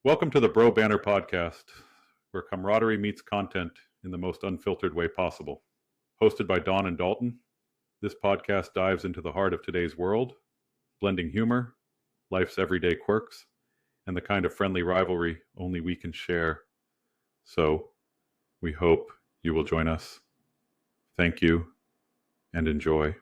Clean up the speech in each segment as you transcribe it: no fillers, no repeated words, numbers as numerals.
Welcome to the Bro Banter Podcast, where camaraderie meets content in the most unfiltered way possible. Hosted by Don and Dalton, this podcast dives into the heart of today's world, blending humor, life's everyday quirks, and the kind of friendly rivalry only we can share. So, we hope you will join us. Thank you, and enjoy.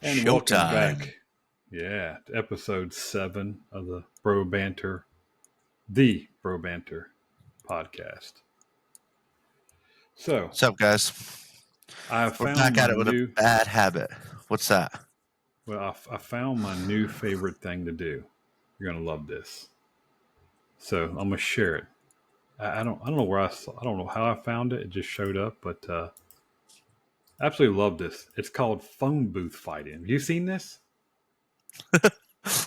And welcome back. Yeah, to episode 7 of the Bro Banter Podcast. So, what's up, guys? We're back at it with a bad habit. What's that? Well, I found my new favorite thing to do. You're gonna love this. So I'm gonna share it. I don't know where I don't know how I found it. It just showed up, but absolutely love this. It's called phone booth fighting. Have you seen this?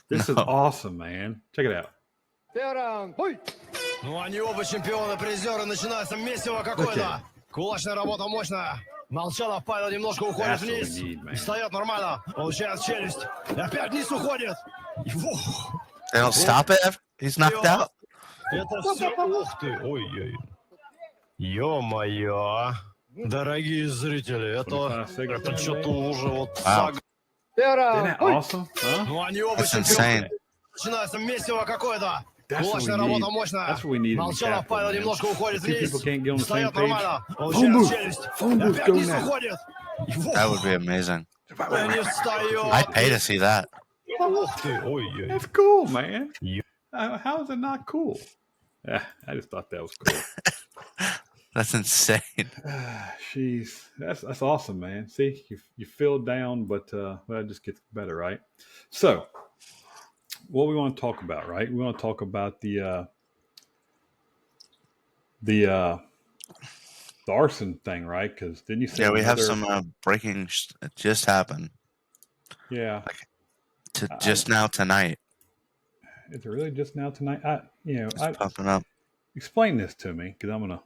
This is awesome, man. Check it out. Ну, они оба чемпионы, призеры, начинается месиво какое-то. Кулачная работа мощная. Молчанов Павел немножко уходит вниз. Встает нормально. Получает челюсть. И опять вниз уходит. They don't stop it? He's knocked out? Это все... Ух ты. Ой-ой. Ё-моё. Дорогие зрители, это что-то уже вот... Isn't that awesome? Huh? Ну, они оба чемпионы. Начинается месиво какое-то. Кулачная работа мощная. Молчанов Павел немножко уходит вниз. Встает нормально. Получает челюсть. Опять вниз уходит. That would be amazing. Не встает. I'd pay to see that. Ух ты. Ой-ой. That's cool, man. How is it not cool? Yeah, I just thought that was cool. That's insane. Jeez, that's awesome, man. See, you feel down, but it just gets better, right? So, what we want to talk about, right? We want to talk about the arson thing, right? Because didn't you say? Yeah, we have some breaking. It just happened. Yeah. Just now tonight. Is it really just now tonight? It's popping up. Explain this to me, because I'm gonna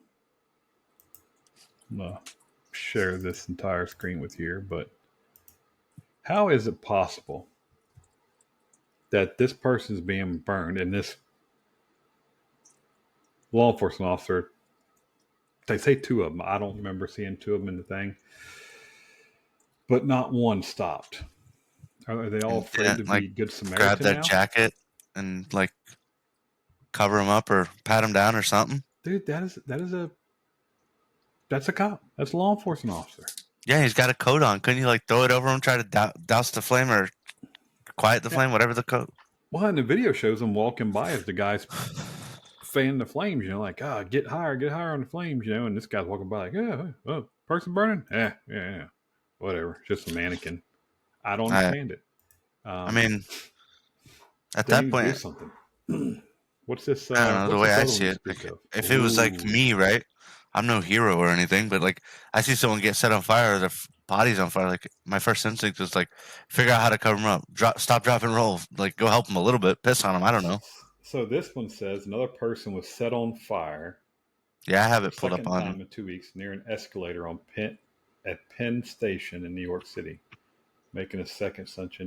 share this entire screen with you here. But how is it possible that this person's being burned and this law enforcement officer, they say 2 of them. I don't remember seeing 2 of them in the thing, but not one stopped. Are they all afraid to be good Samaritan grab their now? jacket and cover them up or pat them down or something? Dude, that's a cop. That's a law enforcement officer. Yeah, he's got a coat on. Couldn't you throw it over him, try to douse the flame or quiet the flame, whatever the coat? Well, and the video shows him walking by as the guy's fanning the flames, get higher on the flames, and this guy's walking by person burning? Yeah, whatever, just a mannequin. I don't understand it. I mean, at that point, something. What's this? I don't know, the way I see it. If it was me, right? I'm no hero or anything, but I see someone get set on fire or their body's on fire. My first instinct is figure out how to cover them up. Stop, drop, and roll. Go help them a little bit. Piss on them. I don't know. So this one says another person was set on fire. Yeah, I have it pulled up on time in 2 weeks near an escalator at Penn Station in New York City, making a second such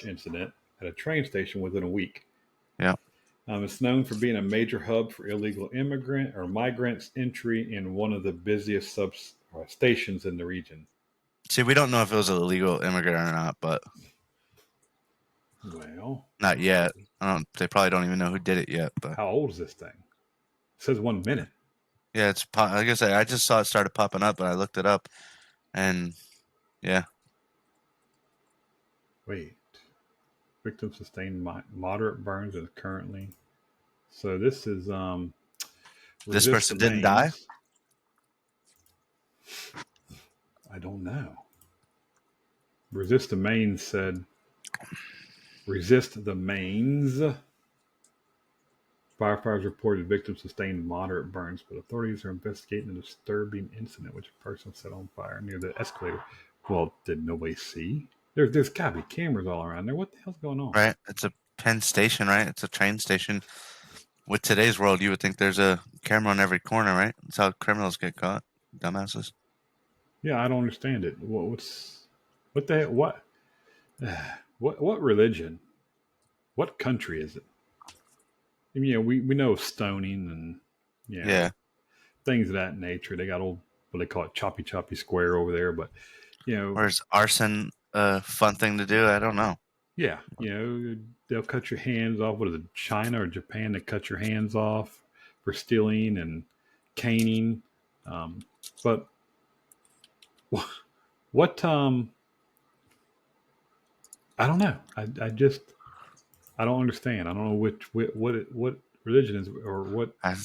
incident at a train station within a week. Yeah. It's known for being a major hub for illegal migrants' entry in one of the busiest stations in the region. See, we don't know if it was an illegal immigrant or not, but not yet. They probably don't even know who did it yet. But how old is this thing? It says 1 minute. Yeah, it's like I said. I just saw it started popping up, and I looked it up, and yeah. Wait. Victim sustained moderate burns and currently. So this is this person didn't die? I don't know. Resist the Mains said, resist the Mains Firefighters reported victims sustained moderate burns, but authorities are investigating a disturbing incident which a person set on fire near the escalator. Well, did nobody see? There's got to be cameras all around there. What the hell's going on? Right. It's a Penn station, right? It's a train station. With today's world, you would think there's a camera on every corner, right? That's how criminals get caught. Dumbasses. Yeah, I don't understand it. What the heck? What religion? What country is it? I mean, we know stoning and things of that nature. They got old, what they call it, choppy square over there. But or is arson a fun thing to do? I don't know. Yeah, they'll cut your hands off. What is it, China or Japan? They cut your hands off for stealing and caning. But what? I don't know. I don't understand. I don't know what religion is or what. I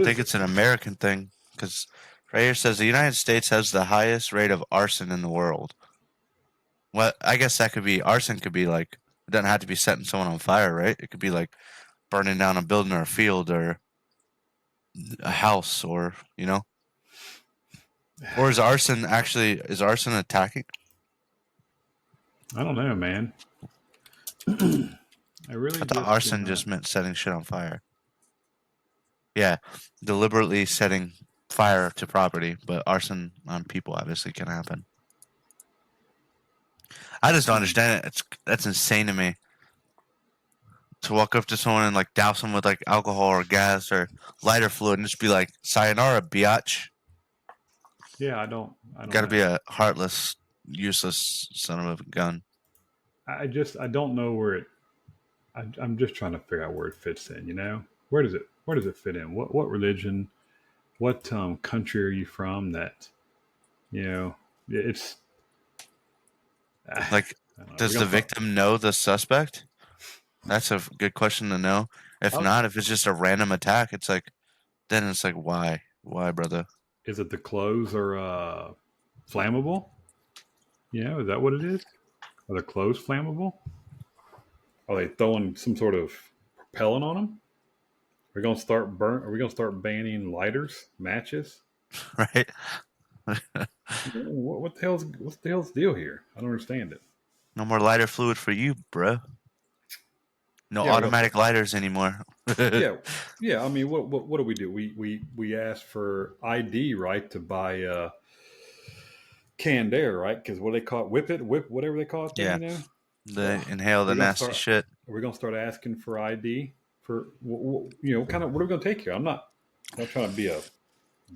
think it's an American thing because right here says the United States has the highest rate of arson in the world. Well, I guess that could be arson. Could be like it doesn't have to be setting someone on fire, right? It could be like burning down a building or a field or a house, or or is arson attacking? I don't know, man. I thought arson just meant setting shit on fire. Yeah, deliberately setting fire to property, but arson on people obviously can happen. I just don't understand it. That's insane to me. To walk up to someone and like douse them with like alcohol or gas or lighter fluid and just be like, "Sayonara, biatch." Yeah, I don't. Got to be a heartless, useless son of a gun. I don't know where it. I'm just trying to figure out where it fits in. Where does it fit in? What religion? What country are you from? That it's like. Does the victim know the suspect? That's a good question to know. If not, if it's just a random attack, it's like, then it's like, why, brother? Is it the clothes are flammable? Is that what it is? Are the clothes flammable? Are they throwing some sort of propellant on them? Are we gonna start banning lighters, matches? Right. What's the hell's the deal here? I don't understand it. No more lighter fluid for you, bro. No automatic lighters anymore. yeah. I mean, what do we do? We ask for ID, right, to buy canned air, right? Because what do they call it? Whip, whatever they call it. Yeah. They inhale the nasty shit. Are we gonna start asking for ID for kind of what are we gonna take here? I'm not trying to be a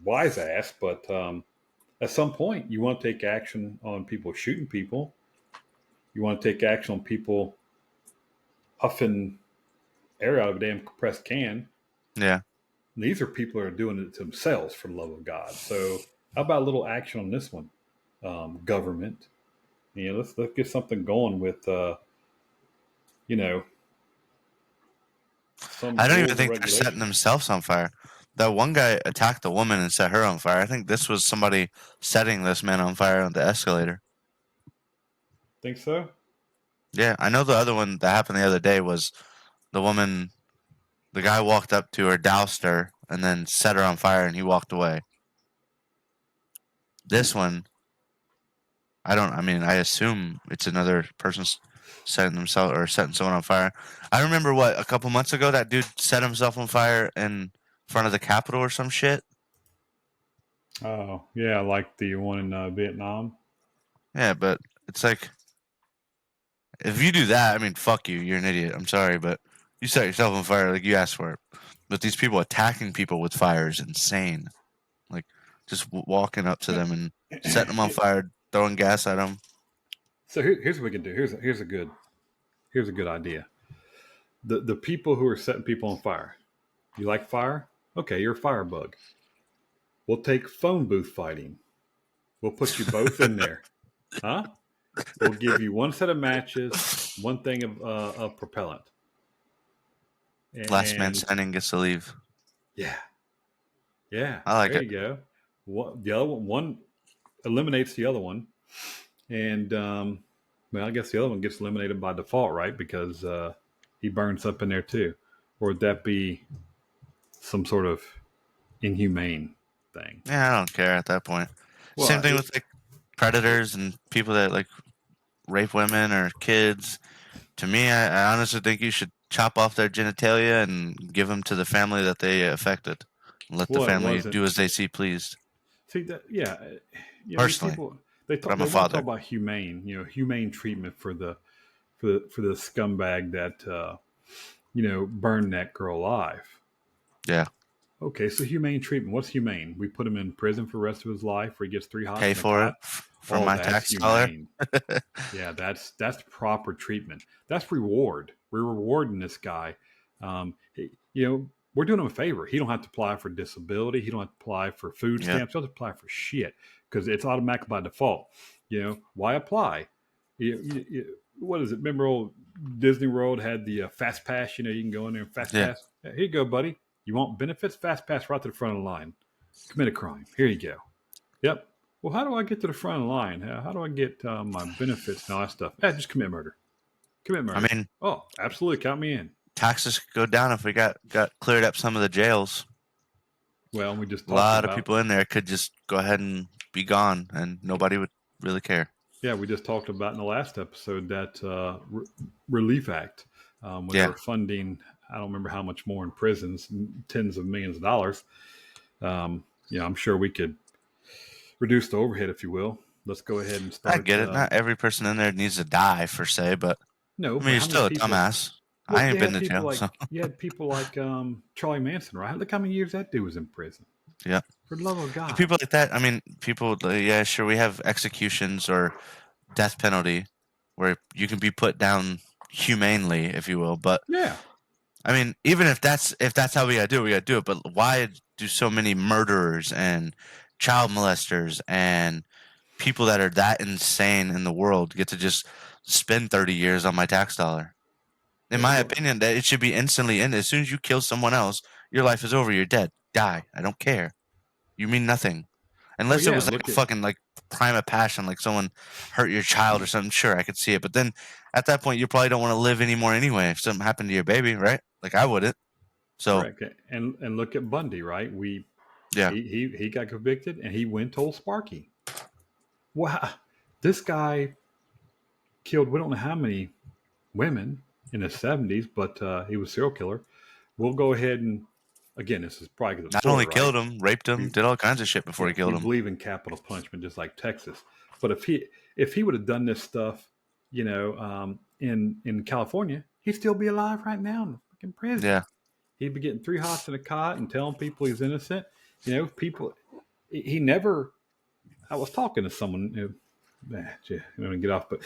wise ass, but at some point you want to take action on people shooting people. You want to take action on people huffing air out of a damn compressed can. Yeah. These are people that are doing it to themselves, for the love of God. So how about a little action on this one, government? Let's get something going with, I don't even think they're setting themselves on fire. That one guy attacked the woman and set her on fire. I think this was somebody setting this man on fire on the escalator. Think so? Yeah, I know the other one that happened the other day was the woman, the guy walked up to her, doused her, and then set her on fire, and he walked away. This one, I assume it's another person setting someone on fire. I remember a couple months ago, that dude set himself on fire in front of the Capitol or some shit. Oh, yeah, like the one in Vietnam. Yeah, but it's like, if you do that, fuck you. You're an idiot. I'm sorry, but you set yourself on fire like you asked for it. But these people attacking people with fire is insane. Like, just walking up to them and setting them on fire, throwing gas at them. So here's what we can do. Here's a good idea. The people who are setting people on fire. You like fire? Okay, you're a firebug. We'll take phone booth fighting. We'll put you both in there. Huh? We'll give you one set of matches, one thing of propellant. Last man standing gets to leave. Yeah. I like there it. There you go. The other one eliminates the other one. And, I guess the other one gets eliminated by default, right? Because he burns up in there too. or would that be some sort of inhumane thing? Yeah, I don't care at that point. Well, same thing with like predators and people that like rape women or kids. To me, I honestly think you should chop off their genitalia and give them to the family that they affected. And let the family do as they see pleased. See that? Yeah. Personally, they talk about humane, humane treatment for the scumbag that burned that girl alive. Yeah. Okay, so humane treatment. What's humane? We put him in prison for the rest of his life, where he gets 3 hots. Pay for it from my tax dollar. Yeah, that's proper treatment. That's reward. We're rewarding this guy. We're doing him a favor. He don't have to apply for disability. He don't have to apply for food stamps. He don't have to apply for shit because it's automatic by default. Why apply? What is it? Remember old Disney World had the Fast Pass? You can go in there and Fast Pass. Here you go, buddy. You want benefits? Fast Pass right to the front of the line. Commit a crime. Here you go. Yep. Well, how do I get to the front of the line? How do I get my benefits and all that stuff? Just commit murder. Commit murder. I mean, absolutely. Count me in. Taxes could go down if we got cleared up some of the jails. Well, we just a lot of people in there could just go ahead and be gone, and nobody would really care. Yeah, we just talked about in the last episode that Relief Act, when they were funding. I don't remember how much more in prisons, tens of millions of dollars. I'm sure we could reduce the overhead, if you will. Let's go ahead and start. I get it. Not every person in there needs to die, per se, but no. I mean, you're still a dumbass. Well, I ain't been to jail. You had people like Charlie Manson, right? Look how many years that dude was in prison. Yeah. For the love of God. People like that, I mean, sure, we have executions or death penalty where you can be put down humanely, if you will, but yeah. I mean, even if that's how we gotta do it. But why do so many murderers and child molesters and people that are that insane in the world get to just spend 30 years on my tax dollar? In my opinion, that it should be instantly ended. As soon as you kill someone else, your life is over. You're dead. Die. I don't care. You mean nothing. Unless it was like a fucking like crime of passion, like someone hurt your child or something. Sure, I could see it. But then at that point, you probably don't want to live anymore anyway. If something happened to your baby, right? Like I wouldn't. So correct. And look at Bundy, right? He got convicted and he went told Sparky. Wow, this guy killed we don't know how many women in the 70s, but he was a serial killer. We'll go ahead and again, this is probably not only killed him, raped him, did all kinds of shit before he killed him. Believe in capital punishment, just like Texas. But if he would have done this stuff, in California, he'd still be alive right now in fucking prison. Yeah, he'd be getting 3 hots in a cot and telling people he's innocent. People. He never. I was talking to someone. I'm gonna get off, but.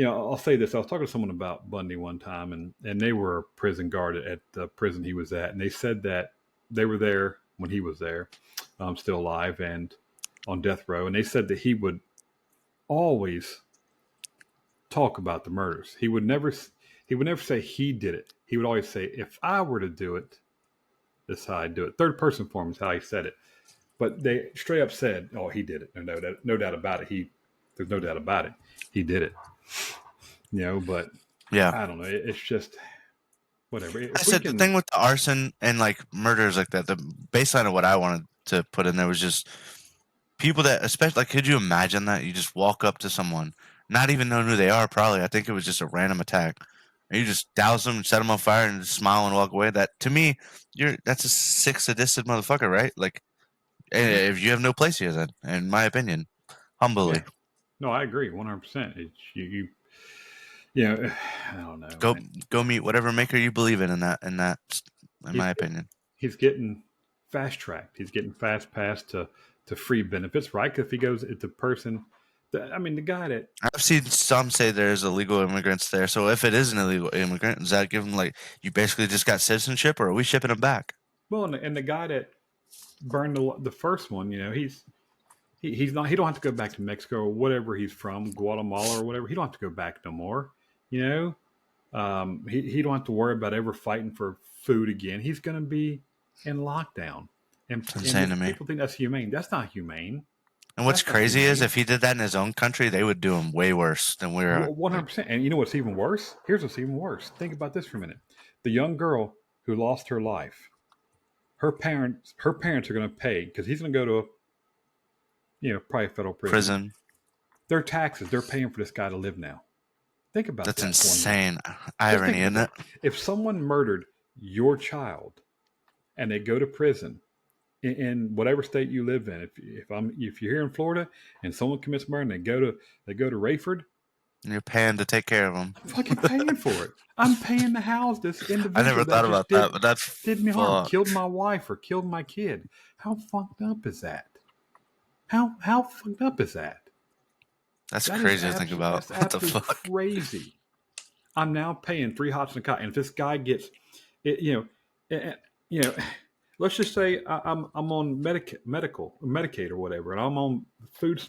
I'll say this. I was talking to someone about Bundy one time, and they were a prison guard at the prison he was at, and they said that they were there when he was there, still alive and on death row, and they said that he would always talk about the murders. He would never say he did it. He would always say, if I were to do it, this is how I'd do it. Third person form is how he said it. But they straight up said, oh, he did it. No doubt about it. There's no doubt about it. He did it. But yeah, I don't know. It's just whatever. I said the thing with the arson and like murders like that, the baseline of what I wanted to put in there was just people that, especially, like, could you imagine that you just walk up to someone, not even knowing who they are? Probably, I think it was just a random attack. And you just douse them and set them on fire and just smile and walk away. That to me, that's a sick, sadistic motherfucker, right? Like, if you have no place here, then, in my opinion, humbly. Yeah. No, I agree, 100%. It's you. I don't know. Go meet whatever maker you believe in that. In my opinion, he's getting fast tracked. He's getting fast passed to free benefits, right? Because if he goes, it's a person. The guy that I've seen some say there's illegal immigrants there. So if it is an illegal immigrant, does that give him like you basically just got citizenship, or are we shipping him back? Well, and the guy that burned the first one, he's not. He don't have to go back to Mexico or whatever he's from, Guatemala or whatever. He don't have to go back no more. He don't have to worry about ever fighting for food again. He's going to be in lockdown. And insane to me. People think that's humane. That's not humane. And what's crazy is if he did that in his own country, they would do him way worse than we're. 100%. And you know what's even worse? Here's what's even worse. Think about this for a minute. The young girl who lost her life, her parents are going to pay, because he's going to go to probably federal prison. Their taxes, they're paying for this guy to live now. Think about that. That's insane irony, isn't it? If someone murdered your child and they go to prison in whatever state you live in, if you're here in Florida and someone commits murder and they go to Rayford, and you're paying to take care of them. I'm fucking paying for it. I'm paying to house this individual. I never thought about that, but that's did me harm, killed my wife or killed my kid. How fucked up is that? How fucked up is that? That's crazy to think about. That's what the fuck? Crazy. I'm now paying 3 hots and a cot, and if this guy gets, let's just say I'm on Medicaid or whatever, and I'm on food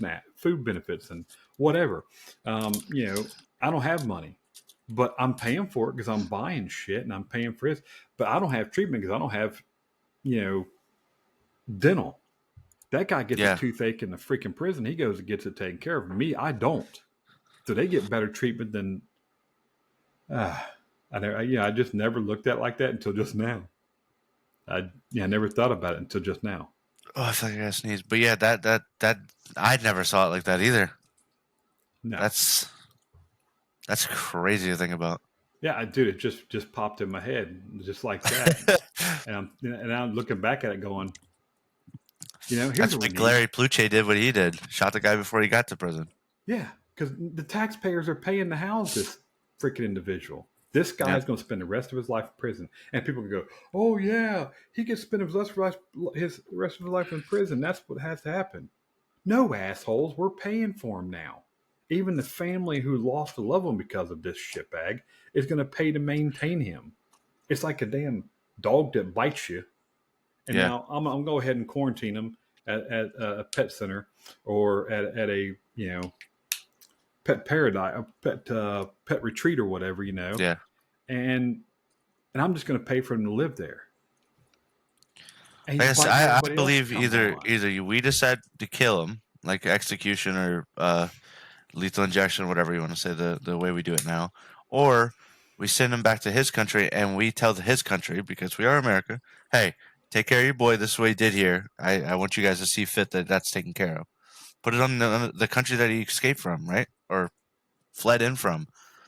benefits and whatever. I don't have money, but I'm paying for it because I'm buying shit and I'm paying for it. But I don't have treatment because I don't have, dental. That guy gets a toothache in the freaking prison. He goes and gets it taken care of. Me, I don't. So they get better treatment than. I just never looked at it like that until just now. I never thought about it until just now. Oh, I feel like I gotta sneeze. But yeah, that I never saw it like that either. No, that's crazy to think about. Yeah, dude, it just popped in my head just like that, and I'm looking back at it going. Here's that's what Larry Pluche did what he did. Shot the guy before he got to prison. Yeah, because the taxpayers are paying to house this freaking individual. This guy is going to spend the rest of his life in prison. And people can go, oh, yeah, he gets to spend his rest of his life in prison. That's what has to happen. No, assholes. We're paying for him now. Even the family who lost a loved one because of this shitbag is going to pay to maintain him. It's like a damn dog that bites you. And now I'm going to go ahead and quarantine him at a pet center or at a, pet paradise, pet retreat or whatever, Yeah. And I'm just going to pay for him to live there. I believe either we decide to kill him, like execution or lethal injection, whatever you want to say, the way we do it now, or we send him back to his country and we tell his country, because we are America, hey, take care of your boy. This is what he did here. I want you guys to see fit that that's taken care of. Put it on the country that he escaped from, right? Or fled in from.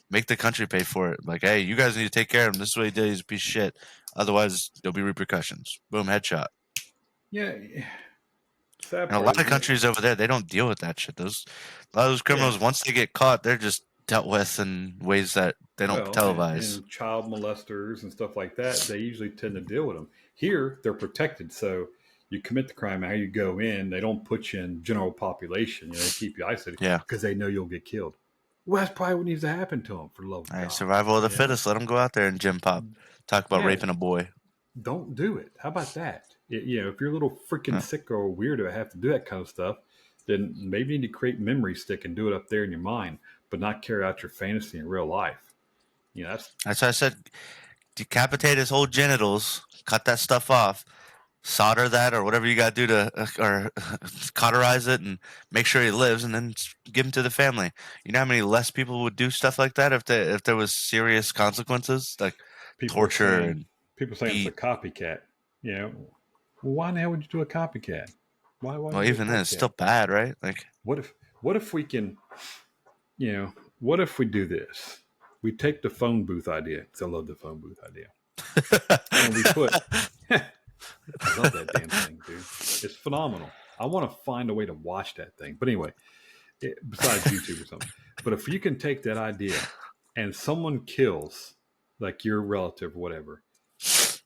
Make the country pay for it. Like, hey, you guys need to take care of him. This is what he did. He's a piece of shit. Otherwise, there'll be repercussions. Boom, headshot. Yeah. And a lot of countries over there, they don't deal with that shit. A lot of those criminals, once they get caught, they're just dealt with in ways that they don't televise. And child molesters and stuff like that, they usually tend to deal with them. Here, they're protected. So you commit the crime, how you go in, they don't put you in general population. They keep you isolated because they know you'll get killed. Well, that's probably what needs to happen to them, for the love of God. Survival of the fittest. Let them go out there and gym pop. Talk about raping a boy. Don't do it. How about that? If you're a little freaking sick or weirdo, have to do that kind of stuff, then maybe you need to create memory stick and do it up there in your mind, but not carry out your fantasy in real life. That's why I said decapitate his whole genitals, cut that stuff off, solder that or whatever you got to do or cauterize it and make sure he lives, and then give him to the family. You know how many less people would do stuff like that if there was serious consequences, like torture? People saying it's a copycat. Well, why the hell would you do a copycat? Why? Well, even then, it's still bad, right? Like, what if we can, what if we do this? We take the phone booth idea, because I love the phone booth idea, and we put. I love that damn thing, dude. It's phenomenal. I want to find a way to watch that thing. But anyway, besides YouTube or something. But if you can take that idea and someone kills, like your relative or whatever,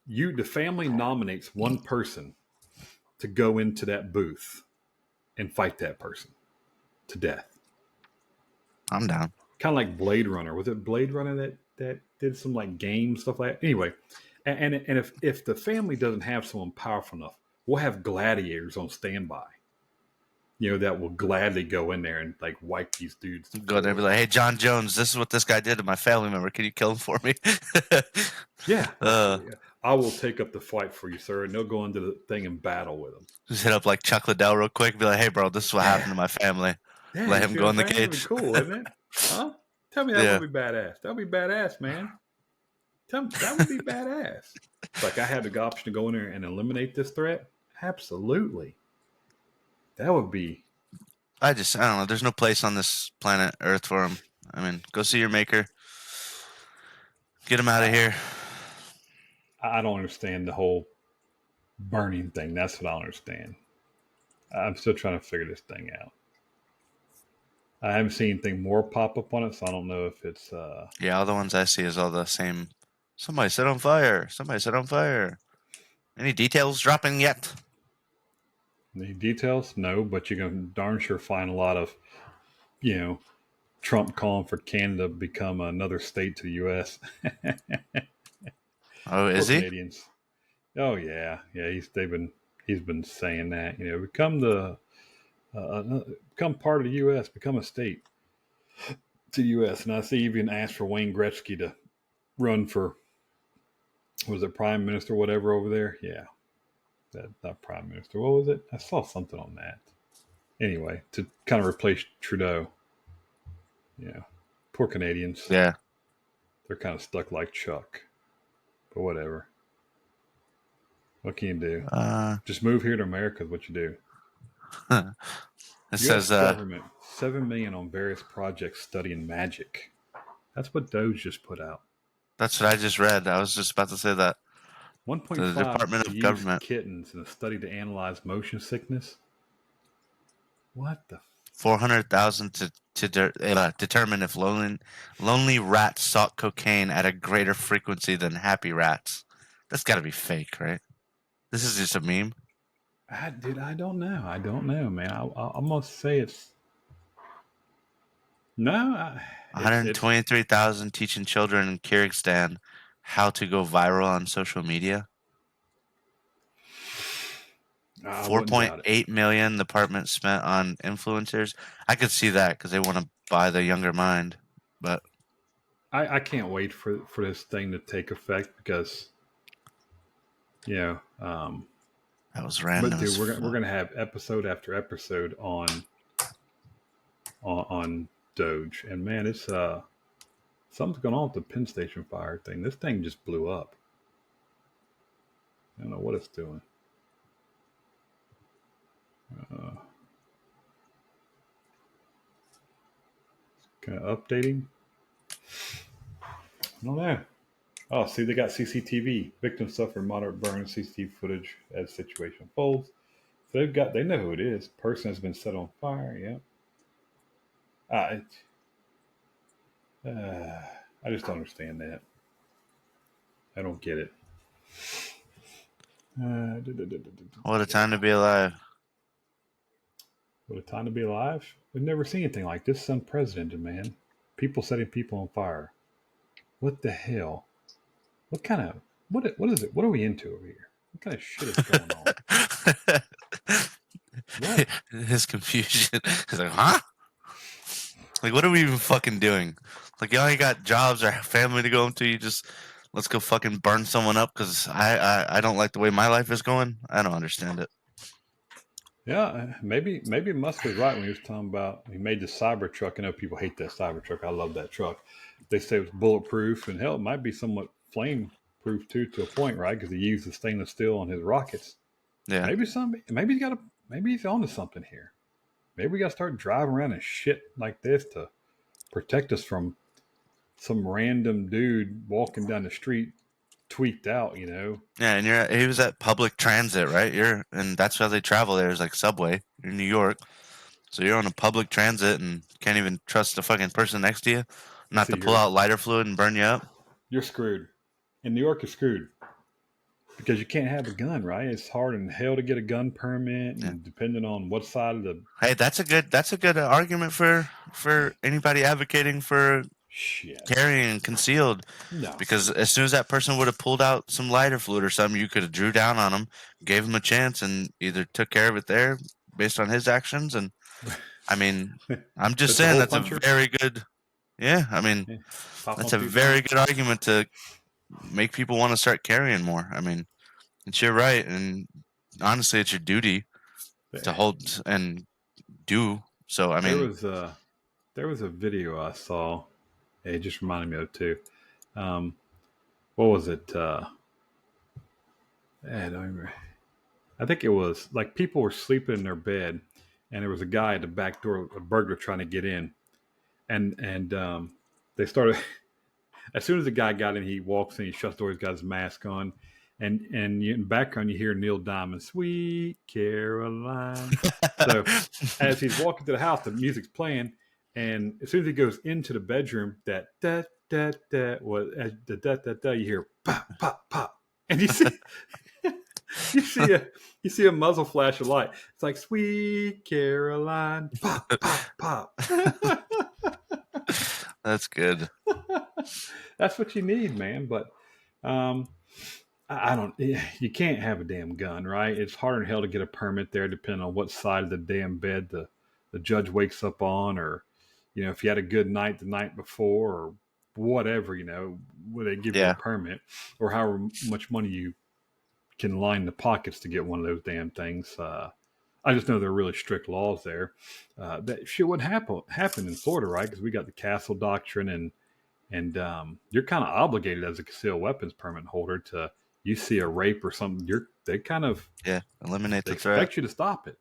the family nominates one person to go into that booth and fight that person to death. I'm down. Kind of like Blade Runner. Was it Blade Runner that did some like game stuff like that? Anyway. And if the family doesn't have someone powerful enough, we'll have gladiators on standby. That will gladly go in there and like wipe these dudes. Go there and be like, hey, John Jones, this is what this guy did to my family member. Can you kill him for me? Yeah. I will take up the fight for you, sir. And they'll go into the thing and battle with him. Just hit up like Chuck Liddell real quick and be like, hey, bro, this is what happened to my family. Yeah, let him go in the cage. Cool, isn't it? Huh? Tell me that would be badass. That would be badass, man. That would be badass. Like I had the option to go in there and eliminate this threat. Absolutely. That would be. I don't know. There's no place on this planet Earth for him. I mean, go see your maker. Get him out of here. I don't understand the whole burning thing. That's what I don't understand. I'm still trying to figure this thing out. I haven't seen anything more pop up on it, so I don't know if it's... Yeah, all the ones I see is all the same. Somebody set on fire. Somebody set on fire. Any details dropping yet? Any details? No, but you can darn sure find a lot of, Trump calling for Canada to become another state to the U.S. Oh, is he? Canadians. Oh yeah. He's been saying that. Become part of the U.S. Become a state to the U.S. And I see even asked for Wayne Gretzky to run for, was it Prime Minister, whatever over there? Yeah, that not Prime Minister. What was it? I saw something on that. Anyway, to kind of replace Trudeau. Yeah, poor Canadians. Yeah, they're kind of stuck like Chuck. But whatever. What can you do? Just move here to America is what you do. It says government $7 million on various projects studying magic. That's what Doge just put out. That's what I just read. I was just about to say that. 1.5 the Department of Government kittens in a study to analyze motion sickness. What the? 400,000 to determine if lonely rats sought cocaine at a greater frequency than happy rats. That's got to be fake, right? This is just a meme. I don't know. I don't know, man. I must say it's... No. 123,000 teaching children in Kyrgyzstan how to go viral on social media. 4.8 million the department spent on influencers. I could see that because they want to buy the younger mind. But I can't wait for this thing to take effect because, that was random. But dude, we're gonna have episode after episode on Doge, and man, it's something's going on with the Penn Station fire thing. This thing just blew up. I don't know what it's doing. Kind of updating. I don't know. Oh, see, they got CCTV. Victims suffer moderate burns. CCTV footage as situation unfolds. So they know who it is. Person has been set on fire. Yep. I just don't understand that. I don't get it. What a time to be alive. What a time to be alive. We've never seen anything like this. It's unprecedented, man. People setting people on fire. What the hell? What is it? What are we into over here? What kind of shit is going on? What? His confusion. He's like, huh? Like, what are we even fucking doing? Like, y'all ain't got jobs or family to go home to. You just, let's go fucking burn someone up because I don't like the way my life is going. I don't understand it. Yeah, maybe Musk was right when he was talking about, he made the Cybertruck. I know people hate that Cybertruck. I love that truck. They say it was bulletproof, and hell, it might be somewhat flame-proof too, to a point, right? Because he used the stainless steel on his rockets. Yeah. Maybe he's onto something here. Maybe we got to start driving around in shit like this to protect us from some random dude walking down the street tweaked out, Yeah, and he was at public transit, right? And that's how they travel there, is like subway. You're in New York, so you're on a public transit and can't even trust the fucking person next to you not to pull out lighter fluid and burn you up. You're screwed. In New York, you're screwed because you can't have a gun, right? It's hard in hell to get a gun permit, and depending on what side of the... Hey, that's a good argument for anybody advocating for carrying concealed. No. Because as soon as that person would have pulled out some lighter fluid or something, you could have drew down on him, gave him a chance, and either took care of it there based on his actions. And I mean, I'm just saying that's a very good... Yeah, I mean, that's a very good argument to make people want to start carrying more. I mean, it's your right, and honestly, it's your duty to hold and do. So, I mean, there was a video I saw. It just reminded me of it too. What was it? I think it was like people were sleeping in their bed, and there was a guy at the back door, a burglar trying to get in, and they started. As soon as the guy got in, he walks in, he shuts the door, he's got his mask on, and in the background you hear Neil Diamond, "Sweet Caroline." So as he's walking to the house, the music's playing, and as soon as he goes into the bedroom, that da da da, what da da da da, you hear pop pop pop, and you see. You see a muzzle flash of light. It's like "Sweet Caroline," pop pop pop. That's good. That's what you need, man. But I don't. You can't have a damn gun, right? It's harder than hell to get a permit there, depending on what side of the damn bed the judge wakes up on, or if you had a good night the night before, or whatever. Will they give you a permit, or however much money you can line the pockets to get one of those damn things. I just know there are really strict laws there. That shit wouldn't happen in Florida, right? Because we got the Castle Doctrine, and you're kind of obligated as a concealed weapons permit holder to. You see a rape or something, they kind of eliminate the threat. Expect you to stop it,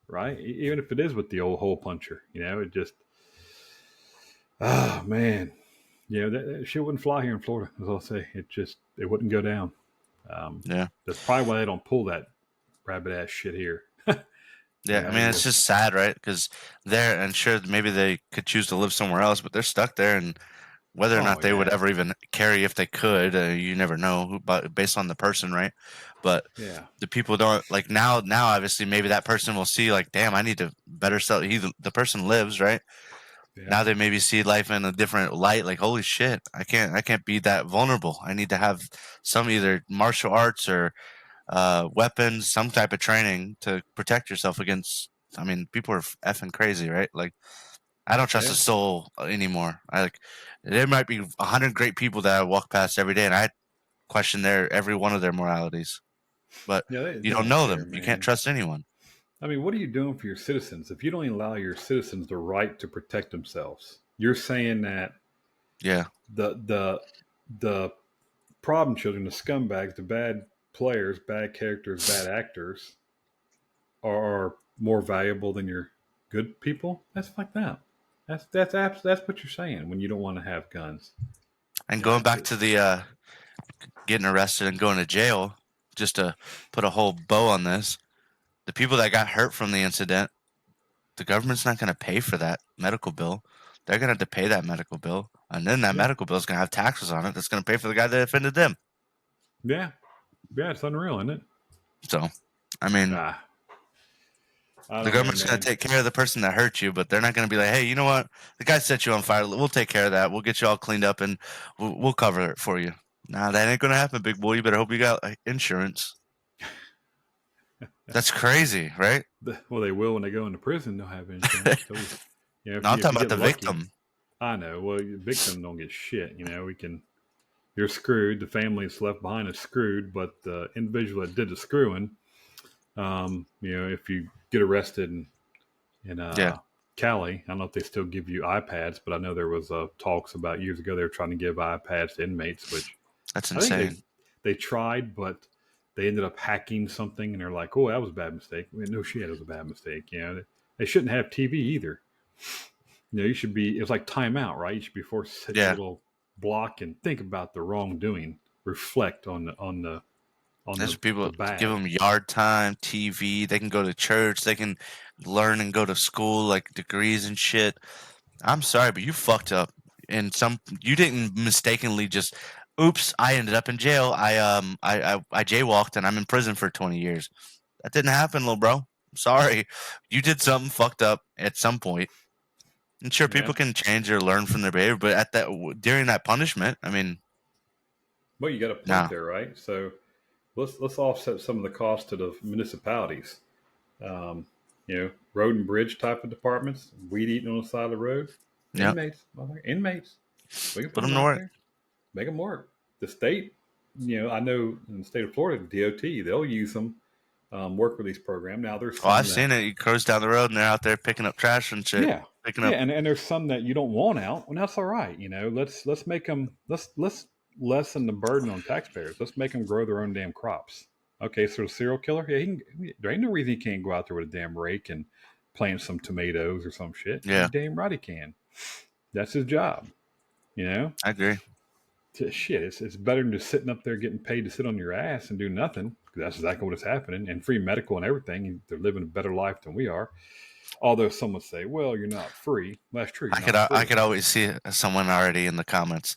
right? Even if it is with the old hole puncher, it just. Oh man, that shit wouldn't fly here in Florida. As I'll say, it wouldn't go down. That's probably why they don't pull that rabbit ass shit here. Yeah, I mean, it's just sad, right? Because and sure, maybe they could choose to live somewhere else, but they're stuck there, and whether or not they would ever even carry if they could, you never know, but based on the person, right? But the people don't like now. Obviously, maybe that person will see like, damn, I need to better sell. The person lives, right? Yeah. Now they maybe see life in a different light. Like, holy shit, I can't be that vulnerable. I need to have some either martial arts or weapons, some type of training to protect yourself against. I mean, people are effing crazy, right? Like, I don't trust a soul anymore. There might be 100 great people that I walk past every day, and I question every one of their moralities. But you don't know them. Man. You can't trust anyone. I mean, what are you doing for your citizens if you don't even allow your citizens the right to protect themselves? You're saying that the problem children, the scumbags, the bad players, bad characters, bad actors are more valuable than your good people? That's like that. That's what you're saying when you don't want to have guns. And going back to the getting arrested and going to jail, just to put a whole bow on this, the people that got hurt from the incident, the government's not going to pay for that medical bill. They're going to have to pay that medical bill, and then that medical bill is going to have taxes on it. That's going to pay for the guy that offended them. Yeah, it's unreal, isn't it? So, I mean, the government's going to take care of the person that hurt you, but they're not going to be like, hey, you know what? The guy set you on fire. We'll take care of that. We'll get you all cleaned up, and we'll cover it for you. Nah, that ain't going to happen, big boy. You better hope you got insurance. That's crazy, right? Well, they will when they go into prison. They'll have insurance. No, I'm talking about the victim. I know. Well, the victim don't get shit. You're screwed. The family that's left behind is screwed, but the individual that did the screwing, if you get arrested in Cali, I don't know if they still give you iPads, but I know there was talks about years ago they were trying to give iPads to inmates, which that's insane. They tried, but they ended up hacking something, and they're like, "Oh, that was a bad mistake." No shit, it was a bad mistake. They shouldn't have TV either. You should be. It's like timeout, right? You should be forced to sit in a little block and think about the wrongdoing, reflect on the. There's people give them yard time, TV. They can go to church. They can learn and go to school, like degrees and shit. I'm sorry, but you fucked up. And you didn't mistakenly just. Oops! I ended up in jail. I jaywalked and I'm in prison for 20 years. That didn't happen, little bro. I'm sorry. You did something fucked up at some point. And sure, people can change or learn from their behavior, but during that punishment, I mean. Well, you got a point there, right? So let's offset some of the costs to the municipalities. Road and bridge type of departments, weed eating on the side of the road. Inmates. We can put them to work. Make them work. The state, I know in the state of Florida, the DOT, they'll use them, work with these programs. Now there's I've seen it. You cruise down the road and they're out there picking up trash and shit. Yeah, and there's some that you don't want out, and that's all right. Let's make them. Let's lessen the burden on taxpayers. Let's make them grow their own damn crops. Okay, so the serial killer, there ain't no reason he can't go out there with a damn rake and plant some tomatoes or some shit. Yeah. Damn right he can. That's his job. I agree. Shit, it's better than just sitting up there getting paid to sit on your ass and do nothing. Because that's exactly what is happening. And free medical and everything. They're living a better life than we are. Although some would say, well, you're not free. Well, that's true. I could always see someone already in the comments.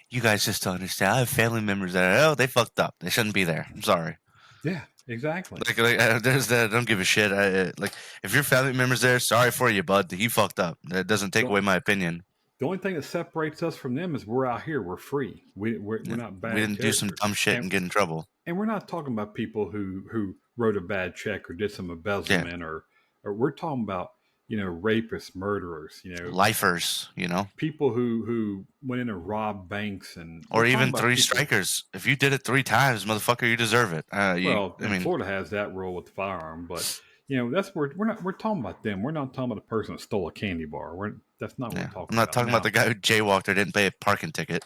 You guys just don't understand. I have family members that they fucked up. They shouldn't be there. I'm sorry. Yeah, exactly. There's that. Don't give a shit. If your family member's there, sorry for you, bud. He fucked up. That doesn't take away my opinion. The only thing that separates us from them is we're out here. We're free. We're not bad. We didn't do some dumb shit and get in trouble. And we're not talking about people who wrote a bad check or did some embezzlement or we're talking about rapists, murderers, lifers, people who went in and robbed banks or even three strikers. If you did it 3 times, motherfucker, you deserve it. Florida has that rule with the firearm, but that's where we're talking about them. We're not talking about the person that stole a candy bar. That's not what we're talking about. I'm not talking about the guy who jaywalked or didn't pay a parking ticket.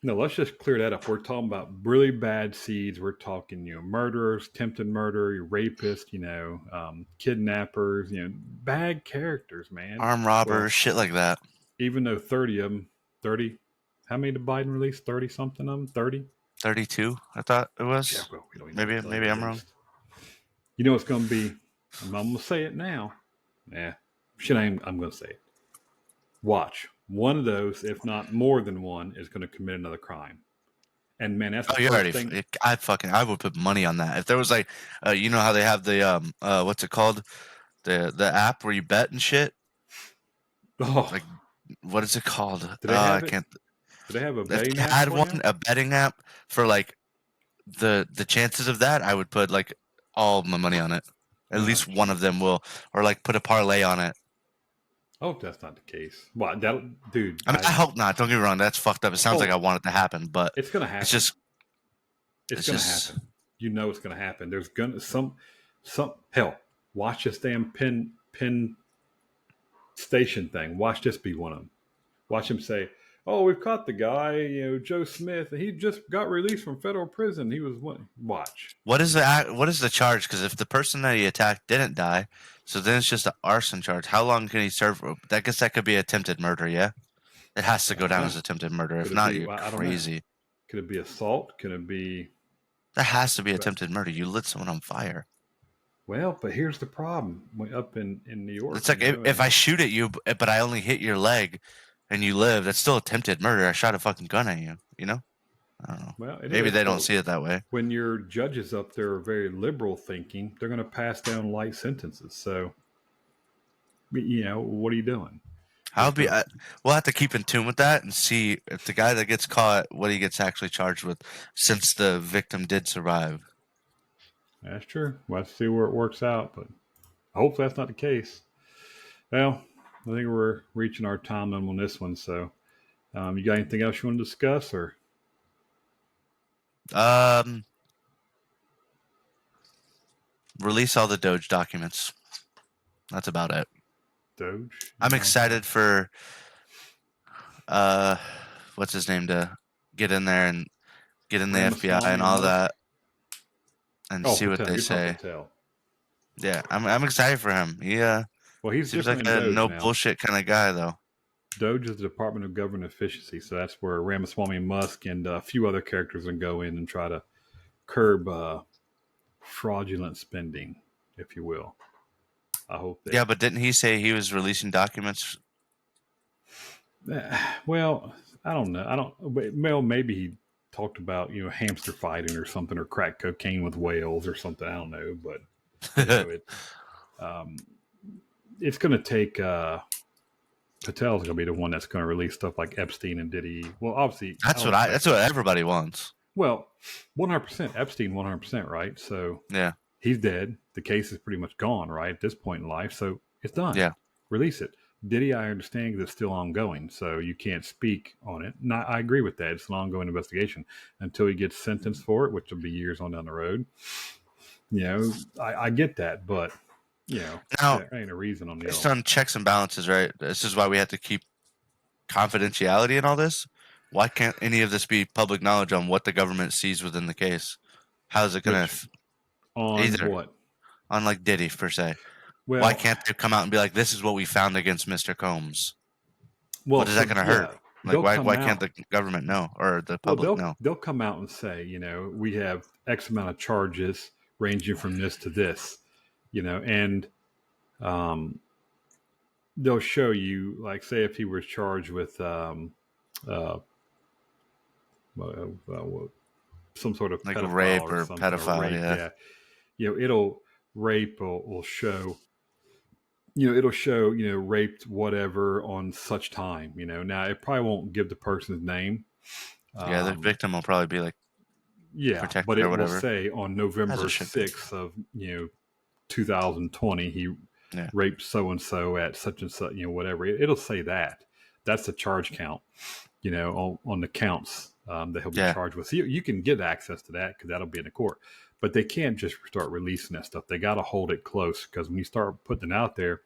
No, let's just clear that up. We're talking about really bad seeds. We're talking, murderers, attempted murder, rapists, kidnappers, bad characters, man. Armed robbers, shit like that. Even though 30 of them, how many did Biden release? 30 something of them? 30? 32, I thought it was. Yeah, well, we don't even maybe I'm wrong. It's going to be, I'm going to say it now. I'm going to say it. Watch. One of those, if not more than one, is going to commit another crime. And man, that's the first thing. I would put money on that. If there was like, how they have the what's it called, the app where you bet and shit. Oh, like what is it called? I can't. Do they have a betting app? Had one, a betting app for like the chances of that. I would put like all my money on it. At least one of them will, or like put a parlay on it. I hope that's not the case. Well, dude. I hope not. Don't get me wrong. That's fucked up. It sounds like I want it to happen, but it's gonna happen. It's gonna happen. It's gonna happen. There's gonna some hell. Watch this damn pin station thing. Watch this be one of them. Watch him say, "Oh, we've caught the guy. Joe Smith. He just got released from federal prison. He was what? Watch. What is the charge? Because if the person that he attacked didn't die, so then it's just an arson charge. How long can he serve? I guess that could be attempted murder. Yeah, it has to go down as attempted murder. If not, you're crazy. Could it be assault? Could it be? That has to be attempted murder. You lit someone on fire. Well, but here's the problem. Up in New York, it's like if I shoot at you, but I only hit your leg, and you live, that's still attempted murder. I shot a fucking gun at you. I don't know. Well, maybe they don't see it that way. When your judges up there are very liberal thinking, they're going to pass down light sentences. So, what are you doing? We'll have to keep in tune with that and see if the guy that gets caught, what he gets actually charged with, since the victim did survive. That's true. We'll have to see where it works out, but I hope that's not the case. Well, I think we're reaching our time limit on this one. So, you got anything else you want to discuss, or? Release all the Doge documents. That's about it. Doge? I'm excited for what's his name to get in there and get in the FBI and all that and see what they say. Yeah, I'm excited for him. Well, he seems like a bullshit kind of guy, though. Doge is the Department of Government Efficiency, so that's where Ramaswamy Musk and a few other characters will go in and try to curb fraudulent spending, if you will. I hope. Yeah, but didn't he say he was releasing documents? Well, I don't know. Well, maybe he talked about hamster fighting or something, or crack cocaine with whales or something. I don't know, but it's going to take. Patel's going to be the one that's going to release stuff like Epstein and Diddy. Well, obviously, that's what everybody wants. Well, 100% Epstein, 100%, right? So yeah, he's dead. The case is pretty much gone, right, at this point in life. So it's done. Yeah, release it. Diddy, I understand, because it's still ongoing, so you can't speak on it. I agree with that. It's an ongoing investigation until he gets sentenced for it, which will be years on down the road. I get that, but. Now, there ain't a reason on the based on checks and balances, right? This is why we have to keep confidentiality in all this. Why can't any of this be public knowledge on what the government sees within the case? How's it gonna on what? On like Diddy per se. Well, why can't they come out and be like, this is what we found against Mr. Combs? Well, what is that going to hurt? Like, why can't the government know or the public know? They'll come out and say, we have X amount of charges ranging from this to this, and they'll show you, like, say if he was charged with some sort of like rape or pedophile, it'll rape will show. It'll show, raped whatever on such time, Now, it probably won't give the person's name. Yeah, the victim will probably be like, but it will say on November 6th of, 2020, he raped so-and-so at such and such, whatever. It'll say that. That's the charge count, on the counts that he'll be charged with. So you can get access to that because that'll be in the court. But they can't just start releasing that stuff. They got to hold it close because when you start putting it out there,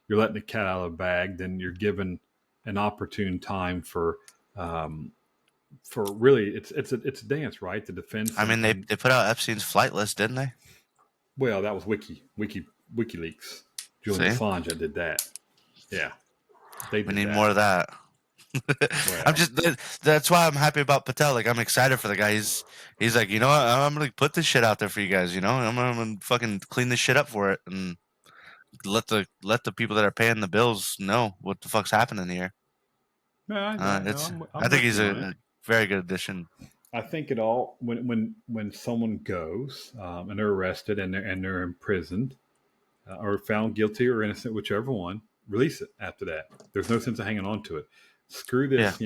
you're letting the cat out of the bag. Then you're given an opportune time for really it's a dance, right? The defense. I mean, they put out Epstein's flight list, didn't they? Well, that was WikiLeaks. Julian Assange did that. Yeah, we need more of that. Well, that's why I'm happy about Patel. Like, I'm excited for the guy. He's like, what? I'm gonna put this shit out there for you guys. I'm gonna fucking clean this shit up for it and let the people that are paying the bills know what the fuck's happening here. I think he's a very good addition. I think it all when someone goes and they're arrested and they're imprisoned or found guilty or innocent, whichever one, release it after that. There's no sense of hanging on to it. Screw this,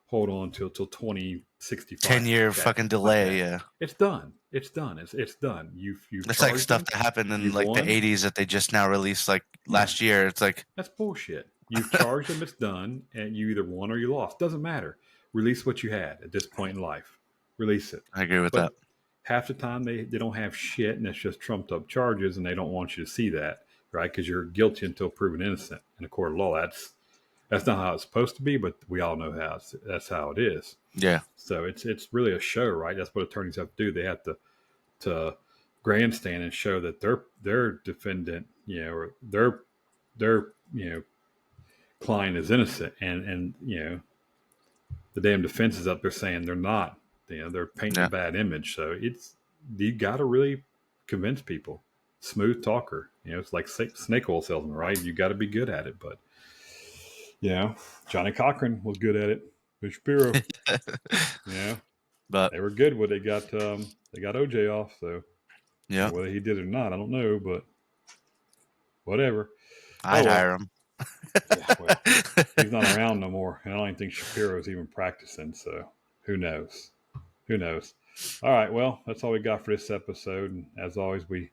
hold on till 2065. 10-year fucking delay, yeah. It's done. It's done. It's done. It's like stuff that happened in like the 80s that they just now released like last year. It's like, that's bullshit. You've charged them, it's done, and you either won or you lost. Doesn't matter. Release what you had at this point in life. Release it. I agree with that. Half the time they don't have shit and it's just trumped up charges and they don't want you to see that, right? Because you're guilty until proven innocent in a court of law. That's not how it's supposed to be, but we all know that's how it is. Yeah. So it's really a show, right? That's what attorneys have to do. They have to grandstand and show that their defendant, or their client is innocent, and the damn defense is up there saying they're not. They're painting a bad image. So you got to really convince people. Smooth talker. It's like snake oil salesman, right? You got to be good at it, but. Johnny Cochran was good at it. Fish Shapiro. But they were good when they got OJ off. So whether he did it or not, I don't know. But whatever. I'd hire him. He's not around no more, and I don't even think Shapiro's even practicing. So who knows? All right. Well, that's all we got for this episode. And as always, we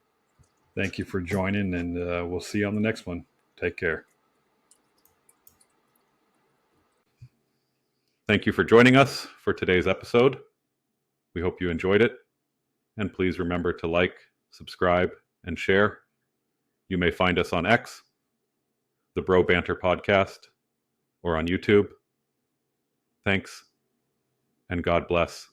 thank you for joining, and we'll see you on the next one. Take care. Thank you for joining us for today's episode. We hope you enjoyed it. And please remember to like, subscribe, and share. You may find us on X, the Bro Banter Podcast, or on YouTube. Thanks, and God bless.